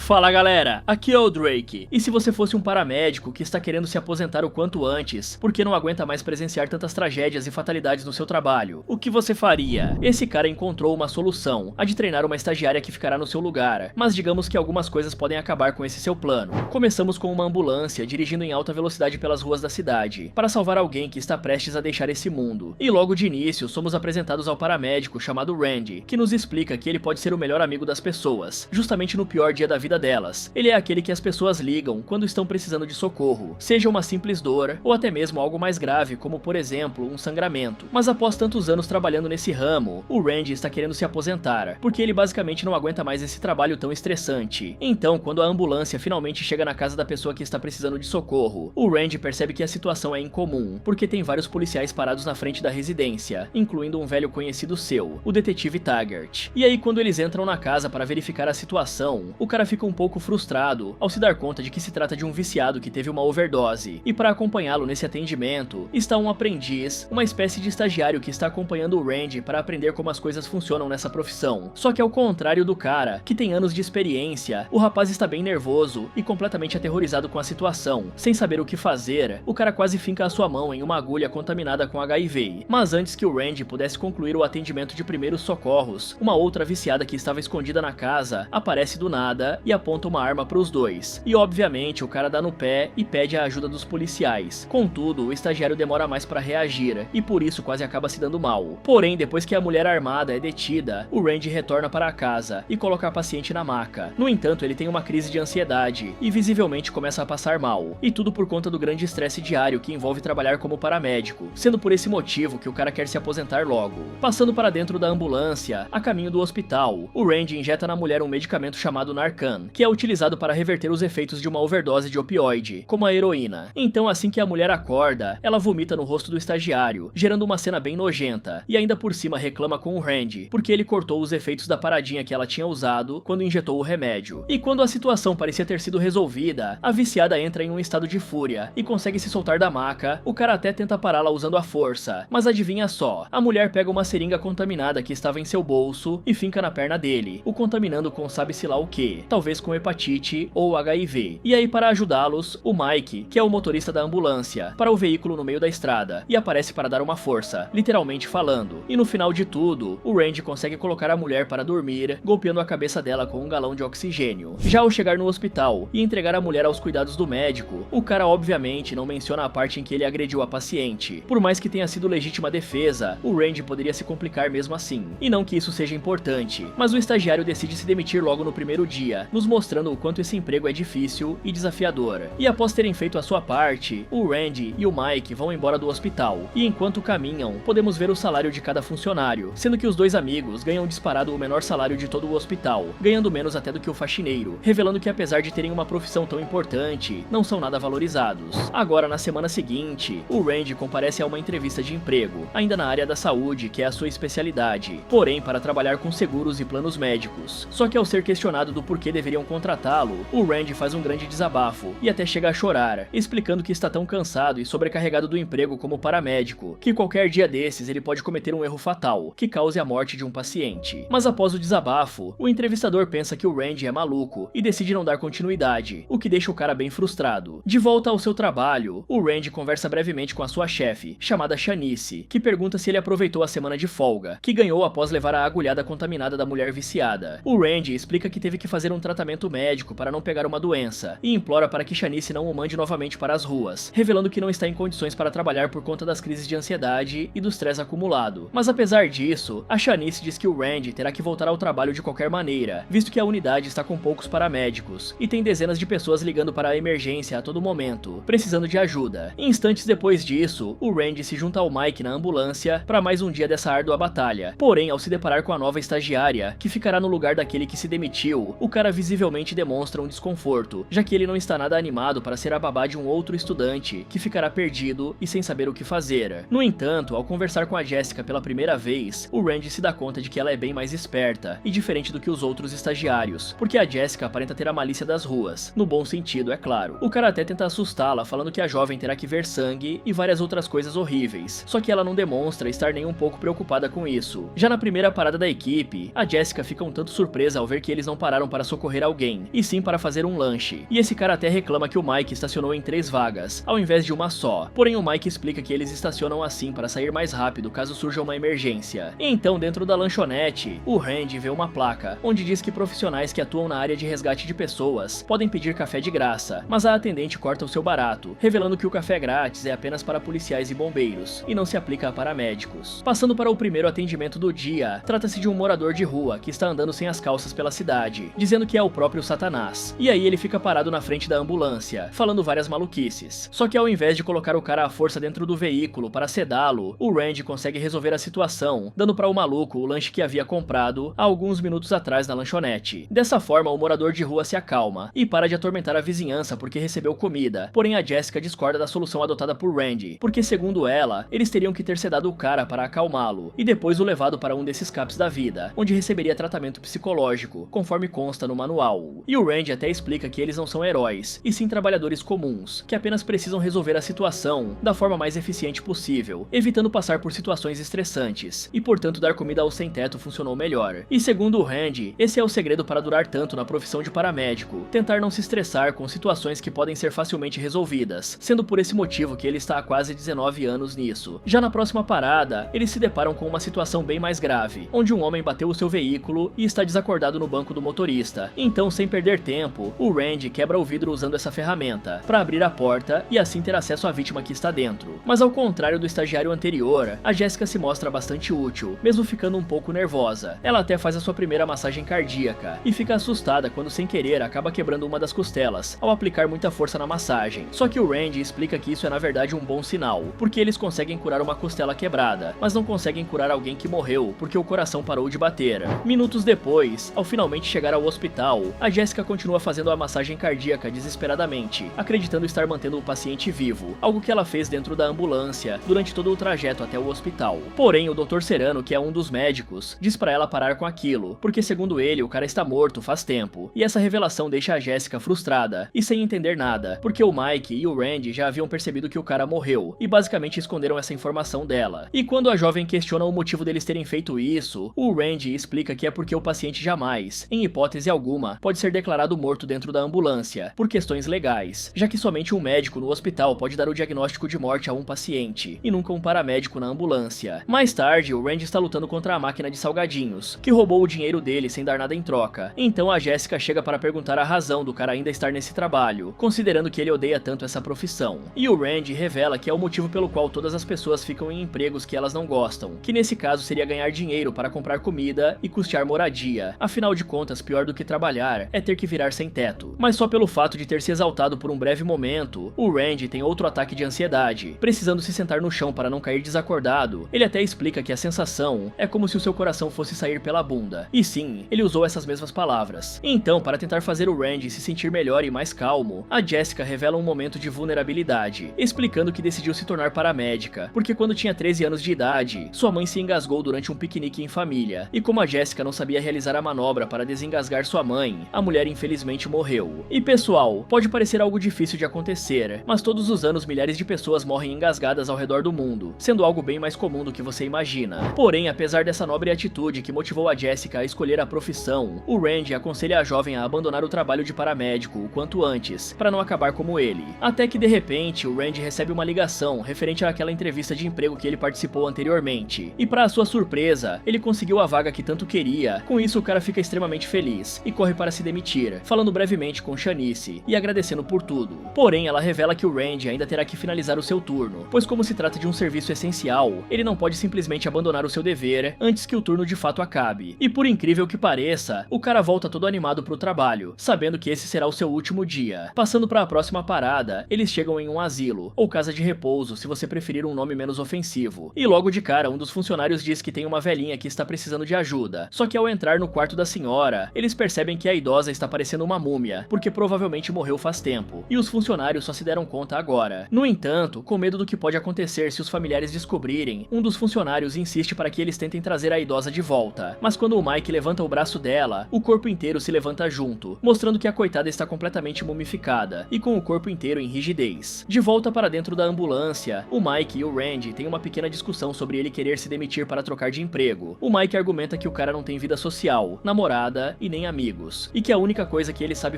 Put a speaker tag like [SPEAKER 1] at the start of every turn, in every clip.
[SPEAKER 1] Fala galera, aqui é o Drake, e se você fosse um paramédico que está querendo se aposentar o quanto antes, porque não aguenta mais presenciar tantas tragédias e fatalidades no seu trabalho, o que você faria? Esse cara encontrou uma solução, a de treinar uma estagiária que ficará no seu lugar, mas digamos que algumas coisas podem acabar com esse seu plano. Começamos com uma ambulância dirigindo em alta velocidade pelas ruas da cidade, para salvar alguém que está prestes a deixar esse mundo, e logo de início somos apresentados ao paramédico chamado Randy, que nos explica que ele pode ser o melhor amigo das pessoas, justamente no pior dia da vida delas. Ele é aquele que as pessoas ligam quando estão precisando de socorro, seja uma simples dor ou até mesmo algo mais grave, como por exemplo um sangramento. Mas após tantos anos trabalhando nesse ramo, o Randy está querendo se aposentar, porque ele basicamente não aguenta mais esse trabalho tão estressante. Então, quando a ambulância finalmente chega na casa da pessoa que está precisando de socorro, o Randy percebe que a situação é incomum, porque tem vários policiais parados na frente da residência, incluindo um velho conhecido seu, o detetive Taggart. E aí quando eles entram na casa para verificar a situação, o cara fica um pouco frustrado ao se dar conta de que se trata de um viciado que teve uma overdose, e para acompanhá-lo nesse atendimento está um aprendiz, uma espécie de estagiário que está acompanhando o Randy para aprender como as coisas funcionam nessa profissão. Só que ao contrário do cara, que tem anos de experiência, o rapaz está bem nervoso e completamente aterrorizado com a situação. Sem saber o que fazer, o cara quase finca a sua mão em uma agulha contaminada com HIV. Mas antes que o Randy pudesse concluir o atendimento de primeiros socorros, uma outra viciada que estava escondida na casa aparece do nada e aponta uma arma para os dois. E obviamente o cara dá no pé e pede a ajuda dos policiais. Contudo, o estagiário demora mais para reagir e por isso quase acaba se dando mal. Porém, depois que a mulher armada é detida, o Randy retorna para a casa e coloca a paciente na maca. No entanto, ele tem uma crise de ansiedade e visivelmente começa a passar mal. E tudo por conta do grande estresse diário que envolve trabalhar como paramédico, sendo por esse motivo que o cara quer se aposentar logo. Passando para dentro da ambulância, a caminho do hospital, o Randy injeta na mulher um medicamento chamado Narcan, que é utilizado para reverter os efeitos de uma overdose de opioide, como a heroína. Então assim que a mulher acorda, ela vomita no rosto do estagiário, gerando uma cena bem nojenta, e ainda por cima reclama com o Randy, porque ele cortou os efeitos da paradinha que ela tinha usado quando injetou o remédio. E quando a situação parecia ter sido resolvida, a viciada entra em um estado de fúria e consegue se soltar da maca. O cara até tenta pará-la usando a força, mas adivinha só, a mulher pega uma seringa contaminada que estava em seu bolso e finca na perna dele, o contaminando com sabe-se lá o que, talvez com hepatite ou HIV. E aí para ajudá-los, o Mike, que é o motorista da ambulância, para o veículo no meio da estrada e aparece para dar uma força, literalmente falando. E no final de tudo, o Randy consegue colocar a mulher para dormir, golpeando a cabeça dela com um galão de oxigênio. Já ao chegar no hospital e entregar a mulher aos cuidados do médico, o cara obviamente não menciona a parte em que ele agrediu a paciente. Por mais que tenha sido legítima defesa, o Randy poderia se complicar mesmo assim. E não que isso seja importante, mas o estagiário decide se demitir logo no primeiro dia, nos mostrando o quanto esse emprego é difícil e desafiador. E após terem feito a sua parte, o Randy e o Mike vão embora do hospital, e enquanto caminham, podemos ver o salário de cada funcionário, sendo que os dois amigos ganham disparado o menor salário de todo o hospital, ganhando menos até do que o faxineiro, revelando que apesar de terem uma profissão tão importante, não são nada valorizados. Agora, na semana seguinte, o Randy comparece a uma entrevista de emprego, ainda na área da saúde, que é a sua especialidade, porém para trabalhar com seguros e planos médicos. Só que ao ser questionado do porquê deveriam contratá-lo, o Randy faz um grande desabafo e até chega a chorar, explicando que está tão cansado e sobrecarregado do emprego como paramédico, que qualquer dia desses ele pode cometer um erro fatal, que cause a morte de um paciente. Mas após o desabafo, o entrevistador pensa que o Randy é maluco e decide não dar continuidade, o que deixa o cara bem frustrado. De volta ao seu trabalho, o Randy conversa brevemente com a sua chefe, chamada Shanice, que pergunta se ele aproveitou a semana de folga, que ganhou após levar a agulhada contaminada da mulher viciada. O Randy explica que teve que fazer um tratamento médico para não pegar uma doença, e implora para que Shanice não o mande novamente para as ruas, revelando que não está em condições para trabalhar por conta das crises de ansiedade e do estresse acumulado. Mas apesar disso, a Shanice diz que o Randy terá que voltar ao trabalho de qualquer maneira, visto que a unidade está com poucos paramédicos, e tem dezenas de pessoas ligando para a emergência a todo momento, precisando de ajuda. Instantes depois disso, o Randy se junta ao Mike na ambulância para mais um dia dessa árdua batalha. Porém, ao se deparar com a nova estagiária, que ficará no lugar daquele que se demitiu, o cara visivelmente demonstra um desconforto, já que ele não está nada animado para ser a babá de um outro estudante que ficará perdido e sem saber o que fazer. No entanto, ao conversar com a Jessica pela primeira vez, o Randy se dá conta de que ela é bem mais esperta e diferente do que os outros estagiários, porque a Jessica aparenta ter a malícia das ruas, no bom sentido, é claro. O cara até tenta assustá-la, falando que a jovem terá que ver sangue e várias outras coisas horríveis, só que ela não demonstra estar nem um pouco preocupada com isso. Já na primeira parada da equipe, a Jessica fica um tanto surpresa ao ver que eles não pararam para socorrer socorrer alguém, e sim para fazer um lanche. E esse cara até reclama que o Mike estacionou em 3 vagas, ao invés de uma só. Porém o Mike explica que eles estacionam assim para sair mais rápido caso surja uma emergência. Então dentro da lanchonete, o Randy vê uma placa, onde diz que profissionais que atuam na área de resgate de pessoas podem pedir café de graça, mas a atendente corta o seu barato, revelando que o café grátis é apenas para policiais e bombeiros, e não se aplica a paramédicos. Passando para o primeiro atendimento do dia, trata-se de um morador de rua que está andando sem as calças pela cidade, dizendo que é o próprio Satanás. E aí ele fica parado na frente da ambulância, falando várias maluquices. Só que ao invés de colocar o cara à força dentro do veículo para sedá-lo, o Randy consegue resolver a situação, dando para o maluco o lanche que havia comprado há alguns minutos atrás na lanchonete. Dessa forma, o morador de rua se acalma e para de atormentar a vizinhança porque recebeu comida. Porém, a Jessica discorda da solução adotada por Randy, porque segundo ela, eles teriam que ter sedado o cara para acalmá-lo e depois o levado para um desses CAPs da vida, onde receberia tratamento psicológico, conforme consta no manual. E o Randy até explica que eles não são heróis, e sim trabalhadores comuns, que apenas precisam resolver a situação da forma mais eficiente possível, evitando passar por situações estressantes, e portanto dar comida ao sem-teto funcionou melhor. E segundo o Randy, esse é o segredo para durar tanto na profissão de paramédico, tentar não se estressar com situações que podem ser facilmente resolvidas, sendo por esse motivo que ele está há quase 19 anos nisso. Já na próxima parada, eles se deparam com uma situação bem mais grave, onde um homem bateu o seu veículo e está desacordado no banco do motorista. Então, sem perder tempo, o Randy quebra o vidro usando essa ferramenta, para abrir a porta e assim ter acesso à vítima que está dentro. Mas ao contrário do estagiário anterior, a Jessica se mostra bastante útil, mesmo ficando um pouco nervosa. Ela até faz a sua primeira massagem cardíaca, e fica assustada quando sem querer acaba quebrando uma das costelas, ao aplicar muita força na massagem. Só que o Randy explica que isso é na verdade um bom sinal, porque eles conseguem curar uma costela quebrada, mas não conseguem curar alguém que morreu, porque o coração parou de bater. Minutos depois, ao finalmente chegar ao hospital, a Jessica continua fazendo a massagem cardíaca desesperadamente, acreditando estar mantendo o paciente vivo, algo que ela fez dentro da ambulância, durante todo o trajeto até o hospital. Porém, o Dr. Serano, que é um dos médicos, diz pra ela parar com aquilo, porque segundo ele, o cara está morto faz tempo, e essa revelação deixa a Jessica frustrada, e sem entender nada, porque o Mike e o Randy já haviam percebido que o cara morreu, e basicamente esconderam essa informação dela. E quando a jovem questiona o motivo deles terem feito isso, o Randy explica que é porque o paciente jamais, em hipótese alguma, pode ser declarado morto dentro da ambulância, por questões legais, já que somente um médico no hospital pode dar o diagnóstico de morte a um paciente, e nunca um paramédico na ambulância. Mais tarde, o Randy está lutando contra a máquina de salgadinhos, que roubou o dinheiro dele sem dar nada em troca. Então a Jessica chega para perguntar a razão do cara ainda estar nesse trabalho, considerando que ele odeia tanto essa profissão. E o Randy revela que é o motivo pelo qual todas as pessoas ficam em empregos que elas não gostam, que nesse caso seria ganhar dinheiro para comprar comida e custear moradia. Afinal de contas, pior do que trabalhar é ter que virar sem teto. Mas só pelo fato de ter se exaltado por um breve momento, o Randy tem outro ataque de ansiedade, precisando se sentar no chão para não cair desacordado. Ele até explica que a sensação é como se o seu coração fosse sair pela bunda. E sim, ele usou essas mesmas palavras. Então, para tentar fazer o Randy se sentir melhor e mais calmo, a Jessica revela um momento de vulnerabilidade, explicando que decidiu se tornar paramédica, porque quando tinha 13 anos de idade, sua mãe se engasgou durante um piquenique em família, e como a Jessica não sabia realizar a manobra para desengasgar sua mãe, a mulher infelizmente morreu. E pessoal, pode parecer algo difícil de acontecer, mas todos os anos milhares de pessoas morrem engasgadas ao redor do mundo, sendo algo bem mais comum do que você imagina. Porém, apesar dessa nobre atitude que motivou a Jessica a escolher a profissão, o Randy aconselha a jovem a abandonar o trabalho de paramédico o quanto antes, para não acabar como ele. Até que de repente, o Randy recebe uma ligação referente àquela entrevista de emprego que ele participou anteriormente, e para sua surpresa, ele conseguiu a vaga que tanto queria. Com isso, o cara fica extremamente feliz e corre para se demitir, falando brevemente com Shanice e agradecendo por tudo. Porém, ela revela que o Randy ainda terá que finalizar o seu turno, pois como se trata de um serviço essencial, ele não pode simplesmente abandonar o seu dever antes que o turno de fato acabe. E por incrível que pareça, o cara volta todo animado pro trabalho, sabendo que esse será o seu último dia. Passando para a próxima parada, eles chegam em um asilo, ou casa de repouso, se você preferir um nome menos ofensivo. E logo de cara, um dos funcionários diz que tem uma velhinha que está precisando de ajuda. Só que ao entrar no quarto da senhora, eles percebem que a idosa está parecendo uma múmia, porque provavelmente morreu faz tempo, e os funcionários só se deram conta agora. No entanto, com medo do que pode acontecer se os familiares descobrirem, um dos funcionários insiste para que eles tentem trazer a idosa de volta. Mas quando o Mike levanta o braço dela, o corpo inteiro se levanta junto, mostrando que a coitada está completamente mumificada, e com o corpo inteiro em rigidez. De volta para dentro da ambulância, o Mike e o Randy têm uma pequena discussão sobre ele querer se demitir para trocar de emprego. O Mike argumenta que o cara não tem vida social, namorada e nem amigos. amigos, e que a única coisa que ele sabe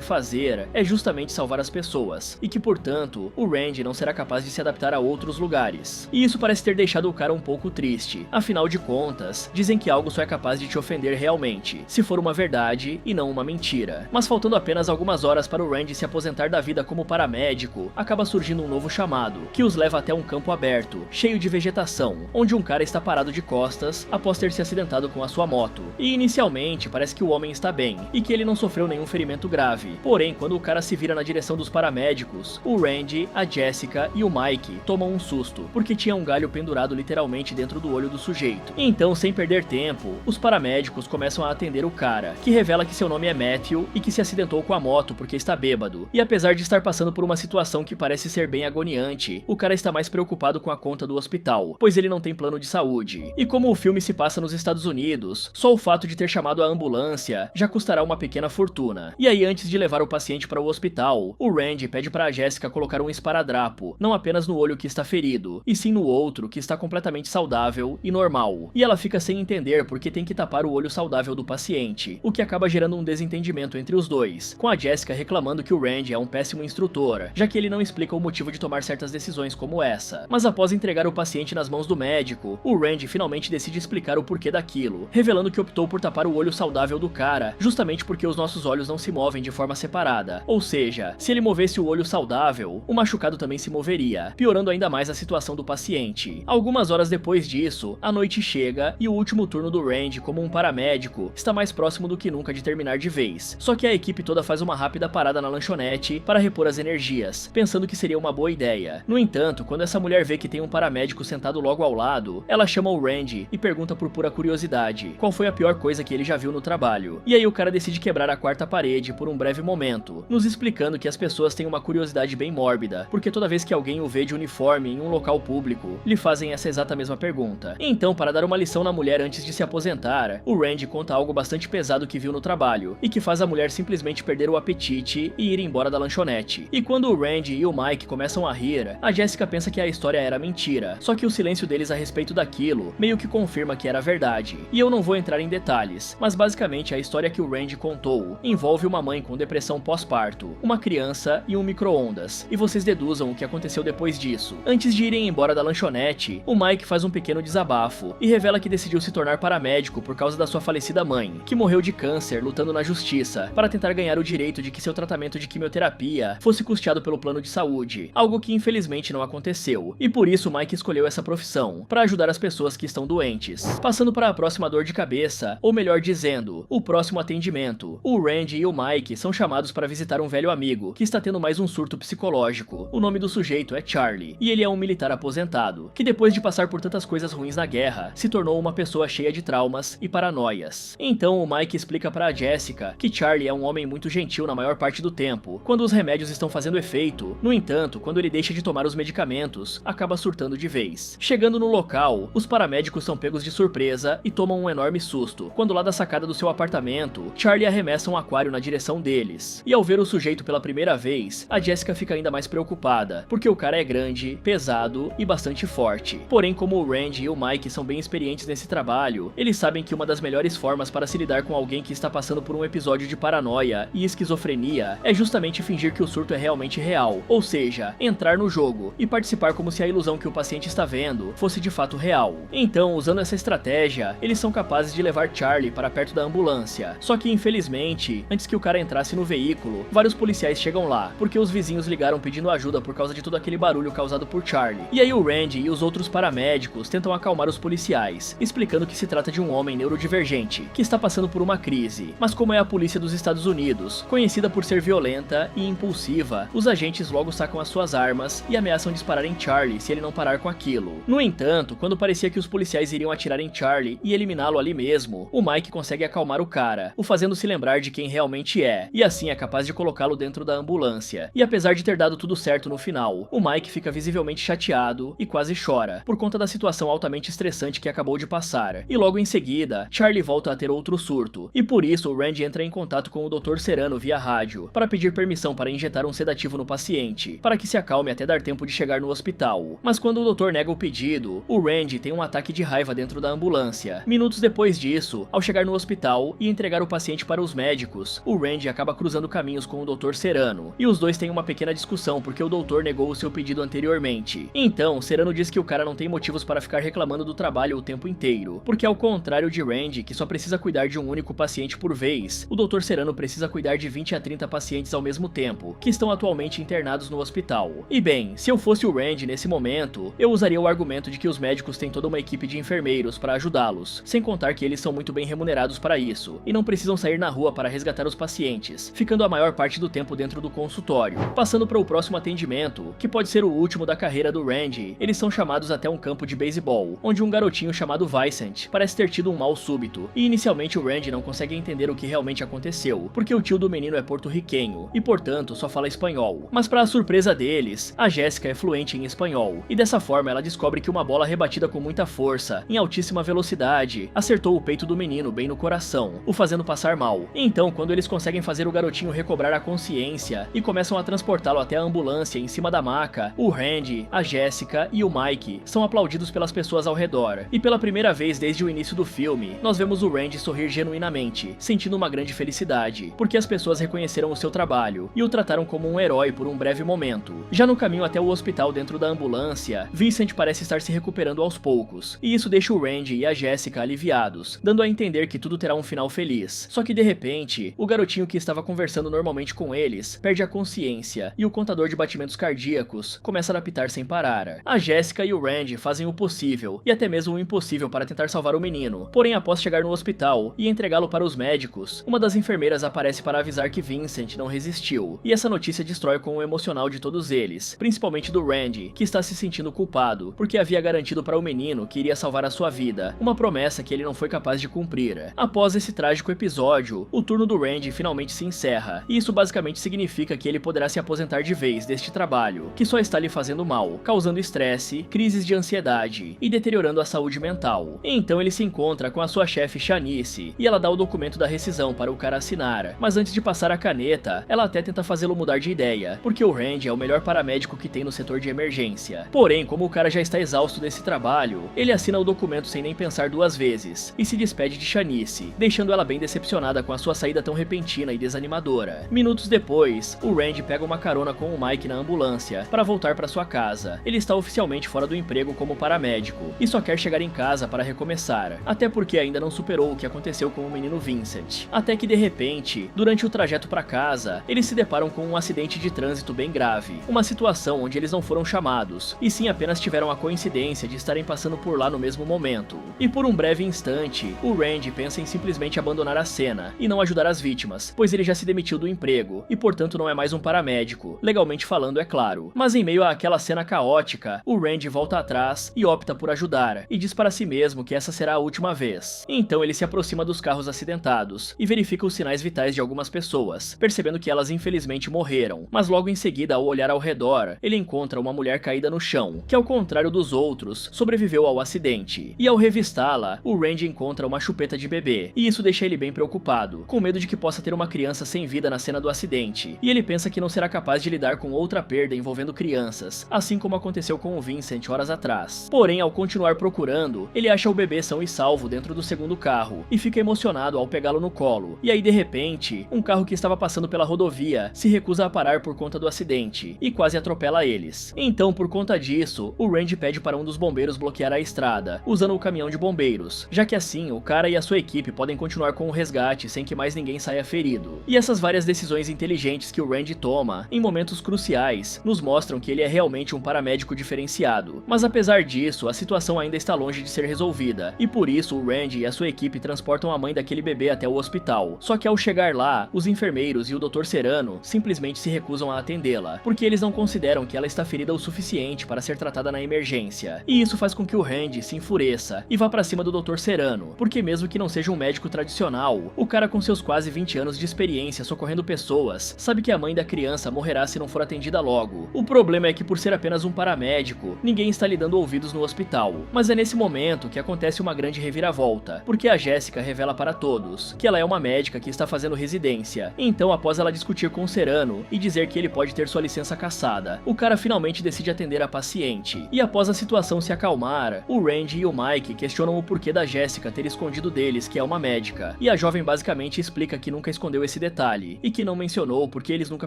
[SPEAKER 1] fazer é justamente salvar as pessoas, e que portanto, o Randy não será capaz de se adaptar a outros lugares. E isso parece ter deixado o cara um pouco triste, afinal de contas, dizem que algo só é capaz de te ofender realmente, se for uma verdade e não uma mentira. Mas faltando apenas algumas horas para o Randy se aposentar da vida como paramédico, acaba surgindo um novo chamado, que os leva até um campo aberto, cheio de vegetação, onde um cara está parado de costas após ter se acidentado com a sua moto. E inicialmente parece que o homem está bem, e que ele não sofreu nenhum ferimento grave. Porém, quando o cara se vira na direção dos paramédicos, o Randy, a Jessica e o Mike tomam um susto, porque tinha um galho pendurado literalmente dentro do olho do sujeito. Então, sem perder tempo, os paramédicos começam a atender o cara, que revela que seu nome é Matthew e que se acidentou com a moto porque está bêbado. E apesar de estar passando por uma situação que parece ser bem agoniante, o cara está mais preocupado com a conta do hospital, pois ele não tem plano de saúde. E como o filme se passa nos Estados Unidos, só o fato de ter chamado a ambulância já custará uma pequena fortuna. E aí, antes de levar o paciente para o hospital, o Randy pede para a Jessica colocar um esparadrapo, não apenas no olho que está ferido, e sim no outro que está completamente saudável e normal. E ela fica sem entender porque tem que tapar o olho saudável do paciente, o que acaba gerando um desentendimento entre os dois, com a Jessica reclamando que o Randy é um péssimo instrutor, já que ele não explica o motivo de tomar certas decisões como essa. Mas após entregar o paciente nas mãos do médico, o Randy finalmente decide explicar o porquê daquilo, revelando que optou por tapar o olho saudável do cara, justamente porque os nossos olhos não se movem de forma separada. Ou seja, se ele movesse o olho saudável, o machucado também se moveria, piorando ainda mais a situação do paciente. Algumas horas depois disso, a noite chega e o último turno do Randy como um paramédico está mais próximo do que nunca de terminar de vez. Só que a equipe toda faz uma rápida parada na lanchonete para repor as energias, pensando que seria uma boa ideia. No entanto, quando essa mulher vê que tem um paramédico sentado logo ao lado, ela chama o Randy e pergunta por pura curiosidade qual foi a pior coisa que ele já viu no trabalho. E aí o cara decide quebrar a quarta parede por um breve momento, nos explicando que as pessoas têm uma curiosidade bem mórbida, porque toda vez que alguém o vê de uniforme em um local público, lhe fazem essa exata mesma pergunta. Então, para dar uma lição na mulher antes de se aposentar, o Randy conta algo bastante pesado que viu no trabalho, e que faz a mulher simplesmente perder o apetite e ir embora da lanchonete. E quando o Randy e o Mike começam a rir, a Jessica pensa que a história era mentira, só que o silêncio deles a respeito daquilo meio que confirma que era verdade. E eu não vou entrar em detalhes, mas basicamente a história que o Randy contou envolve uma mãe com depressão pós-parto, uma criança e um micro-ondas, e vocês deduzam o que aconteceu depois disso. Antes de irem embora da lanchonete, o Mike faz um pequeno desabafo e revela que decidiu se tornar paramédico por causa da sua falecida mãe, que morreu de câncer lutando na justiça para tentar ganhar o direito de que seu tratamento de quimioterapia fosse custeado pelo plano de saúde, algo que infelizmente não aconteceu, e por isso Mike escolheu essa profissão, para ajudar as pessoas que estão doentes. Passando para a próxima dor de cabeça, ou melhor dizendo, o próximo atendimento, o Randy e o Mike são chamados para visitar um velho amigo que está tendo mais um surto psicológico. O nome do sujeito é Charlie, e ele é um militar aposentado, que depois de passar por tantas coisas ruins na guerra, se tornou uma pessoa cheia de traumas e paranoias. Então o Mike explica para a Jessica que Charlie é um homem muito gentil na maior parte do tempo, quando os remédios estão fazendo efeito. No entanto, quando ele deixa de tomar os medicamentos, acaba surtando de vez. Chegando no local, os paramédicos são pegos de surpresa e tomam um enorme susto, quando lá da sacada do seu apartamento, Charlie arremessa um aquário na direção deles. E ao ver o sujeito pela primeira vez, a Jessica fica ainda mais preocupada, porque o cara é grande, pesado e bastante forte. Porém, como o Randy e o Mike são bem experientes nesse trabalho, eles sabem que uma das melhores formas para se lidar com alguém que está passando por um episódio de paranoia e esquizofrenia é justamente fingir que o surto é realmente real, ou seja, entrar no jogo e participar como se a ilusão que o paciente está vendo fosse de fato real. Então, usando essa estratégia, eles são capazes de levar Charlie para perto da ambulância. Só que infelizmente, antes que o cara entrasse no veículo, vários policiais chegam lá, porque os vizinhos ligaram pedindo ajuda por causa de todo aquele barulho causado por Charlie. E aí o Randy e os outros paramédicos tentam acalmar os policiais, explicando que se trata de um homem neurodivergente, que está passando por uma crise. Mas como é a polícia dos Estados Unidos, conhecida por ser violenta e impulsiva, os agentes logo sacam as suas armas e ameaçam disparar em Charlie se ele não parar com aquilo. No entanto, quando parecia que os policiais iriam atirar em Charlie e eliminá-lo ali mesmo, o Mike consegue acalmar o cara, o fazendo se lembrar de quem realmente é, e assim é capaz de colocá-lo dentro da ambulância. E apesar de ter dado tudo certo no final, o Mike fica visivelmente chateado e quase chora, por conta da situação altamente estressante que acabou de passar. E logo em seguida, Charlie volta a ter outro surto, e por isso o Randy entra em contato com o Dr. Serrano via rádio, para pedir permissão para injetar um sedativo no paciente, para que se acalme até dar tempo de chegar no hospital. Mas quando o doutor nega o pedido, o Randy tem um ataque de raiva dentro da ambulância. Minutos depois disso, ao chegar no hospital e entregar o paciente para para os médicos, o Randy acaba cruzando caminhos com o Dr. Serano, e os dois têm uma pequena discussão porque o doutor negou o seu pedido anteriormente. Então, Serano diz que o cara não tem motivos para ficar reclamando do trabalho o tempo inteiro, porque ao contrário de Randy, que só precisa cuidar de um único paciente por vez, o Dr. Serano precisa cuidar de 20 a 30 pacientes ao mesmo tempo, que estão atualmente internados no hospital. E bem, se eu fosse o Randy nesse momento, eu usaria o argumento de que os médicos têm toda uma equipe de enfermeiros para ajudá-los, sem contar que eles são muito bem remunerados para isso, e não precisam sair na rua para resgatar os pacientes, ficando a maior parte do tempo dentro do consultório. Passando para o próximo atendimento, que pode ser o último da carreira do Randy, eles são chamados até um campo de beisebol, onde um garotinho chamado Vincent parece ter tido um mal súbito, e inicialmente o Randy não consegue entender o que realmente aconteceu, porque o tio do menino é porto-riquenho, e portanto só fala espanhol. Mas para a surpresa deles, a Jéssica é fluente em espanhol, e dessa forma ela descobre que uma bola rebatida com muita força, em altíssima velocidade, acertou o peito do menino bem no coração, o fazendo passar mal. Então, quando eles conseguem fazer o garotinho recobrar a consciência e começam a transportá-lo até a ambulância em cima da maca, o Randy, a Jéssica e o Mike são aplaudidos pelas pessoas ao redor. E pela primeira vez desde o início do filme, nós vemos o Randy sorrir genuinamente, sentindo uma grande felicidade, porque as pessoas reconheceram o seu trabalho e o trataram como um herói por um breve momento. Já no caminho até o hospital dentro da ambulância, Vincent parece estar se recuperando aos poucos, e isso deixa o Randy e a Jéssica aliviados, dando a entender que tudo terá um final feliz. Só que de repente, o garotinho que estava conversando normalmente com eles perde a consciência, e o contador de batimentos cardíacos começa a apitar sem parar. A Jéssica e o Randy fazem o possível, e até mesmo o impossível para tentar salvar o menino, porém após chegar no hospital e entregá-lo para os médicos, uma das enfermeiras aparece para avisar que Vincent não resistiu, e essa notícia destrói com o emocional de todos eles, principalmente do Randy, que está se sentindo culpado, porque havia garantido para o menino que iria salvar a sua vida, uma promessa que ele não foi capaz de cumprir. Após esse trágico episódio, o turno do Randy finalmente se encerra, e isso basicamente significa que ele poderá se aposentar de vez deste trabalho, que só está lhe fazendo mal, causando estresse, crises de ansiedade e deteriorando a saúde mental. Então ele se encontra com a sua chefe Shanice, e ela dá o documento da rescisão para o cara assinar, mas antes de passar a caneta, ela até tenta fazê-lo mudar de ideia, porque o Randy é o melhor paramédico que tem no setor de emergência. Porém, como o cara já está exausto desse trabalho, ele assina o documento sem nem pensar duas vezes, e se despede de Shanice, deixando ela bem decepcionada com a sua saída tão repentina e desanimadora. Minutos depois, o Randy pega uma carona com o Mike na ambulância para voltar para sua casa. Ele está oficialmente fora do emprego como paramédico, e só quer chegar em casa para recomeçar, até porque ainda não superou o que aconteceu com o menino Vincent. Até que de repente, durante o trajeto para casa, eles se deparam com um acidente de trânsito bem grave, uma situação onde eles não foram chamados, e sim apenas tiveram a coincidência de estarem passando por lá no mesmo momento. E por um breve instante, o Randy pensa em simplesmente abandonar a cena e não ajudar as vítimas, pois ele já se demitiu do emprego e portanto não é mais um paramédico, legalmente falando, é claro. Mas em meio àquela cena caótica, o Randy volta atrás e opta por ajudar, e diz para si mesmo que essa será a última vez. Então ele se aproxima dos carros acidentados e verifica os sinais vitais de algumas pessoas, percebendo que elas infelizmente morreram, mas logo em seguida, ao olhar ao redor, ele encontra uma mulher caída no chão, que ao contrário dos outros, sobreviveu ao acidente. E ao revistá-la, o Randy encontra uma chupeta de bebê, e isso deixa ele bem preocupado, com medo de que possa ter uma criança sem vida na cena do acidente, e ele pensa que não será capaz de lidar com outra perda envolvendo crianças, assim como aconteceu com o Vincent horas atrás. Porém, ao continuar procurando, ele acha o bebê são e salvo dentro do segundo carro, e fica emocionado ao pegá-lo no colo. E aí de repente, um carro que estava passando pela rodovia se recusa a parar por conta do acidente, e quase atropela eles. Então, por conta disso, o Randy pede para um dos bombeiros bloquear a estrada, usando o caminhão de bombeiros, já que assim o cara e a sua equipe podem continuar com o resgate sem que mais ninguém saia ferido. E essas várias decisões inteligentes que o Randy toma, em momentos cruciais, nos mostram que ele é realmente um paramédico diferenciado. Mas apesar disso, a situação ainda está longe de ser resolvida, e por isso o Randy e a sua equipe transportam a mãe daquele bebê até o hospital. Só que ao chegar lá, os enfermeiros e o Dr. Serano simplesmente se recusam a atendê-la, porque eles não consideram que ela está ferida o suficiente para ser tratada na emergência. E isso faz com que o Randy se enfureça e vá pra cima do Dr. Serano, porque mesmo que não seja um médico tradicional, o cara com seus quase 20 anos de experiência socorrendo pessoas, sabe que a mãe da criança morrerá se não for atendida logo. O problema é que por ser apenas um paramédico, ninguém está lhe dando ouvidos no hospital. Mas é nesse momento que acontece uma grande reviravolta, porque a Jéssica revela para todos que ela é uma médica que está fazendo residência. Então, após ela discutir com Serano e dizer que ele pode ter sua licença cassada, o cara finalmente decide atender a paciente. E após a situação se acalmar, o Randy e o Mike questionam o porquê da Jéssica ter escondido deles que é uma médica, e a jovem basicamente basicamente explica que nunca escondeu esse detalhe, e que não mencionou porque eles nunca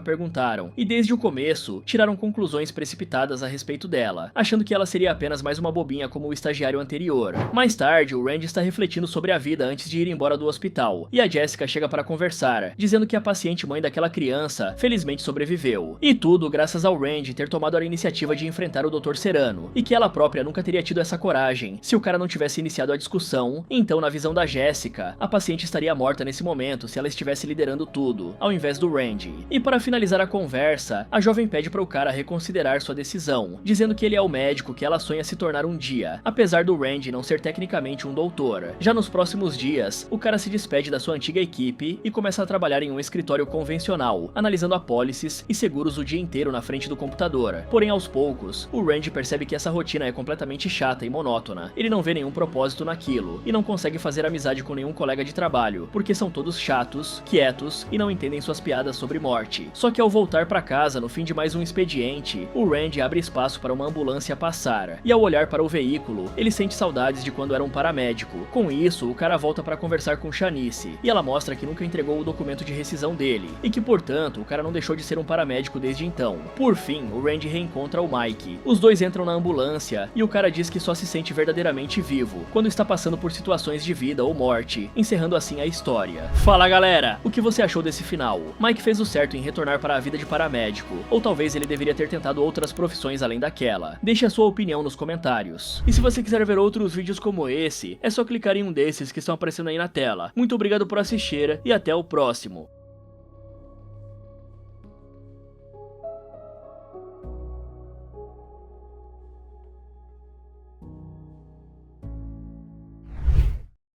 [SPEAKER 1] perguntaram, e desde o começo tiraram conclusões precipitadas a respeito dela, achando que ela seria apenas mais uma bobinha como o estagiário anterior. Mais tarde, o Randy está refletindo sobre a vida antes de ir embora do hospital, e a Jessica chega para conversar, dizendo que a paciente mãe daquela criança felizmente sobreviveu. E tudo graças ao Randy ter tomado a iniciativa de enfrentar o Dr. Serrano, e que ela própria nunca teria tido essa coragem se o cara não tivesse iniciado a discussão. Então, na visão da Jessica, a paciente estaria morta nesse momento se ela estivesse liderando tudo, ao invés do Randy. E para finalizar a conversa, a jovem pede para o cara reconsiderar sua decisão, dizendo que ele é o médico que ela sonha se tornar um dia, apesar do Randy não ser tecnicamente um doutor. Já nos próximos dias, o cara se despede da sua antiga equipe e começa a trabalhar em um escritório convencional, analisando apólices e seguros o dia inteiro na frente do computador. Porém, aos poucos, o Randy percebe que essa rotina é completamente chata e monótona. Ele não vê nenhum propósito naquilo, e não consegue fazer amizade com nenhum colega de trabalho, porque são todos chatos, quietos e não entendem suas piadas sobre morte. Só que ao voltar para casa no fim de mais um expediente, o Randy abre espaço para uma ambulância passar, e ao olhar para o veículo, ele sente saudades de quando era um paramédico. Com isso, o cara volta para conversar com Shanice, e ela mostra que nunca entregou o documento de rescisão dele, e que portanto o cara não deixou de ser um paramédico desde então. Por fim, o Randy reencontra o Mike. Os dois entram na ambulância, e o cara diz que só se sente verdadeiramente vivo quando está passando por situações de vida ou morte, encerrando assim a história. Fala galera, o que você achou desse final? Mike fez o certo em retornar para a vida de paramédico, ou talvez ele deveria ter tentado outras profissões além daquela? Deixe a sua opinião nos comentários. E se você quiser ver outros vídeos como esse, é só clicar em um desses que estão aparecendo aí na tela. Muito obrigado por assistir e até o próximo.